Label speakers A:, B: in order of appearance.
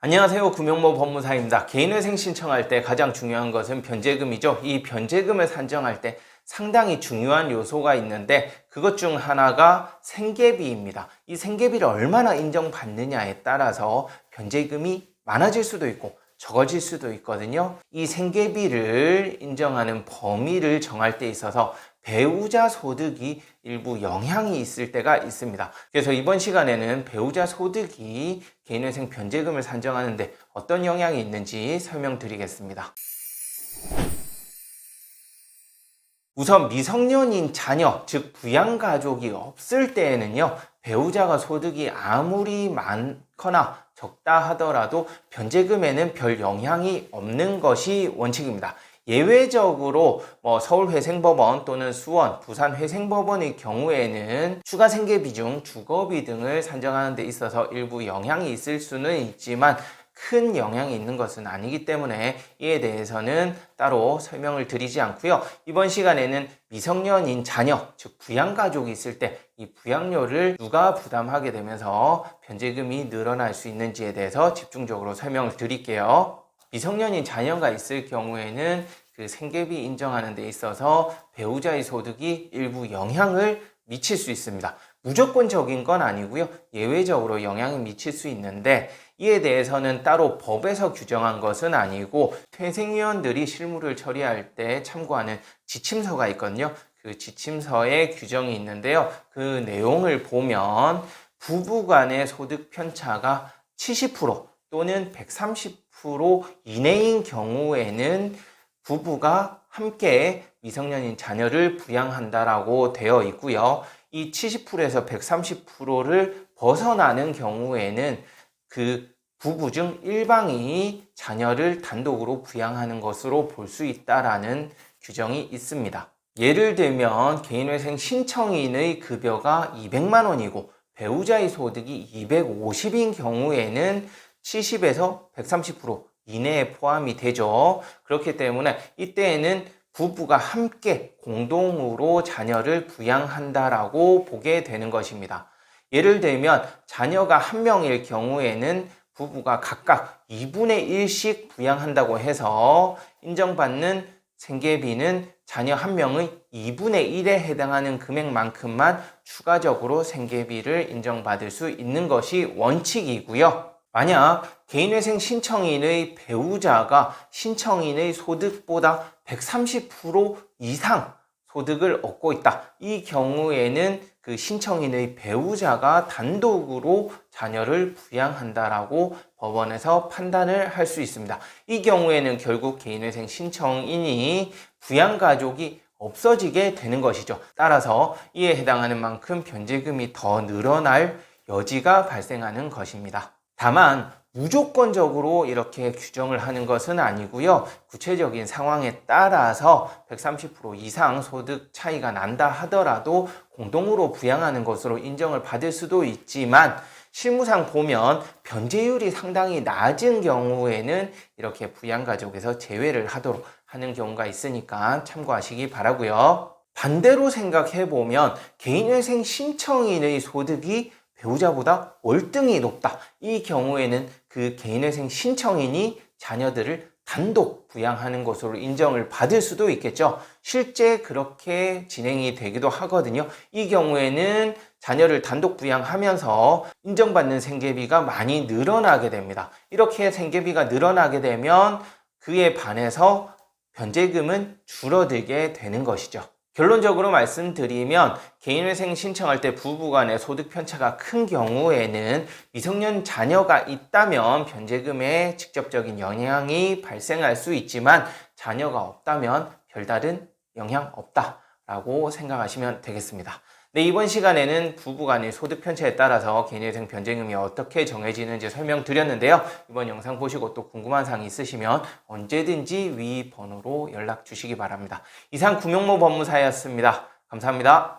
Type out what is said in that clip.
A: 안녕하세요. 구명모 법무사입니다. 개인회생 신청할 때 가장 중요한 것은 변제금이죠. 이 변제금을 산정할 때 상당히 중요한 요소가 있는데 그것 중 하나가 생계비입니다. 이 생계비를 얼마나 인정받느냐에 따라서 변제금이 많아질 수도 있고 적어질 수도 있거든요. 이 생계비를 인정하는 범위를 정할 때 있어서 배우자 소득이 일부 영향이 있을 때가 있습니다. 그래서 이번 시간에는 배우자 소득이 개인회생 변제금을 산정하는데 어떤 영향이 있는지 설명드리겠습니다. 우선 미성년인 자녀, 즉 부양가족이 없을 때에는요, 배우자가 소득이 아무리 많거나 적다 하더라도 변제금에는 별 영향이 없는 것이 원칙입니다. 예외적으로 서울회생법원 또는 수원, 부산회생법원의 경우에는 추가 생계비 중 주거비 등을 산정하는 데 있어서 일부 영향이 있을 수는 있지만 큰 영향이 있는 것은 아니기 때문에 이에 대해서는 따로 설명을 드리지 않고요. 이번 시간에는 미성년인 자녀, 즉 부양가족이 있을 때 이 부양료를 누가 부담하게 되면서 변제금이 늘어날 수 있는지에 대해서 집중적으로 설명을 드릴게요. 미성년인 자녀가 있을 경우에는 그 생계비 인정하는 데 있어서 배우자의 소득이 일부 영향을 미칠 수 있습니다. 무조건적인 건 아니고요. 예외적으로 영향이 미칠 수 있는데 이에 대해서는 따로 법에서 규정한 것은 아니고 회생위원들이 실무를 처리할 때 참고하는 지침서가 있거든요. 그 지침서에 규정이 있는데요. 그 내용을 보면 부부 간의 소득 편차가 70% 또는 130% 이내인 경우에는 부부가 함께 미성년인 자녀를 부양한다라고 되어 있고요. 이 70%에서 130%를 벗어나는 경우에는 그 부부 중 일방이 자녀를 단독으로 부양하는 것으로 볼 수 있다라는 규정이 있습니다. 예를 들면 개인회생 신청인의 급여가 200만 원이고 배우자의 소득이 250인 경우에는 70에서 130% 이내에 포함이 되죠. 그렇기 때문에 이때에는 부부가 함께 공동으로 자녀를 부양한다라고 보게 되는 것입니다. 예를 들면 자녀가 한 명일 경우에는 부부가 각각 2분의 1씩 부양한다고 해서 인정받는 생계비는 자녀 한 명의 2분의 1에 해당하는 금액만큼만 추가적으로 생계비를 인정받을 수 있는 것이 원칙이고요. 만약 개인회생 신청인의 배우자가 신청인의 소득보다 130% 이상 소득을 얻고 있다. 이 경우에는 그 신청인의 배우자가 단독으로 자녀를 부양한다라고 법원에서 판단을 할 수 있습니다. 이 경우에는 결국 개인회생 신청인이 부양가족이 없어지게 되는 것이죠. 따라서 이에 해당하는 만큼 변제금이 더 늘어날 여지가 발생하는 것입니다. 다만 무조건적으로 이렇게 규정을 하는 것은 아니고요. 구체적인 상황에 따라서 130% 이상 소득 차이가 난다 하더라도 공동으로 부양하는 것으로 인정을 받을 수도 있지만 실무상 보면 변제율이 상당히 낮은 경우에는 이렇게 부양가족에서 제외를 하도록 하는 경우가 있으니까 참고하시기 바라고요. 반대로 생각해보면 개인회생 신청인의 소득이 배우자보다 월등히 높다. 이 경우에는 그 개인회생 신청인이 자녀들을 단독 부양하는 것으로 인정을 받을 수도 있겠죠. 실제 그렇게 진행이 되기도 하거든요. 이 경우에는 자녀를 단독 부양하면서 인정받는 생계비가 많이 늘어나게 됩니다. 이렇게 생계비가 늘어나게 되면 그에 반해서 변제금은 줄어들게 되는 것이죠. 결론적으로 말씀드리면 개인회생 신청할 때 부부간의 소득 편차가 큰 경우에는 미성년 자녀가 있다면 변제금에 직접적인 영향이 발생할 수 있지만 자녀가 없다면 별다른 영향 없다라고 생각하시면 되겠습니다. 네, 이번 시간에는 부부간의 소득 편차에 따라서 개인회생 변제금이 어떻게 정해지는지 설명드렸는데요. 이번 영상 보시고 또 궁금한 사항이 있으시면 언제든지 위 번호로 연락 주시기 바랍니다. 이상 구명모 법무사였습니다. 감사합니다.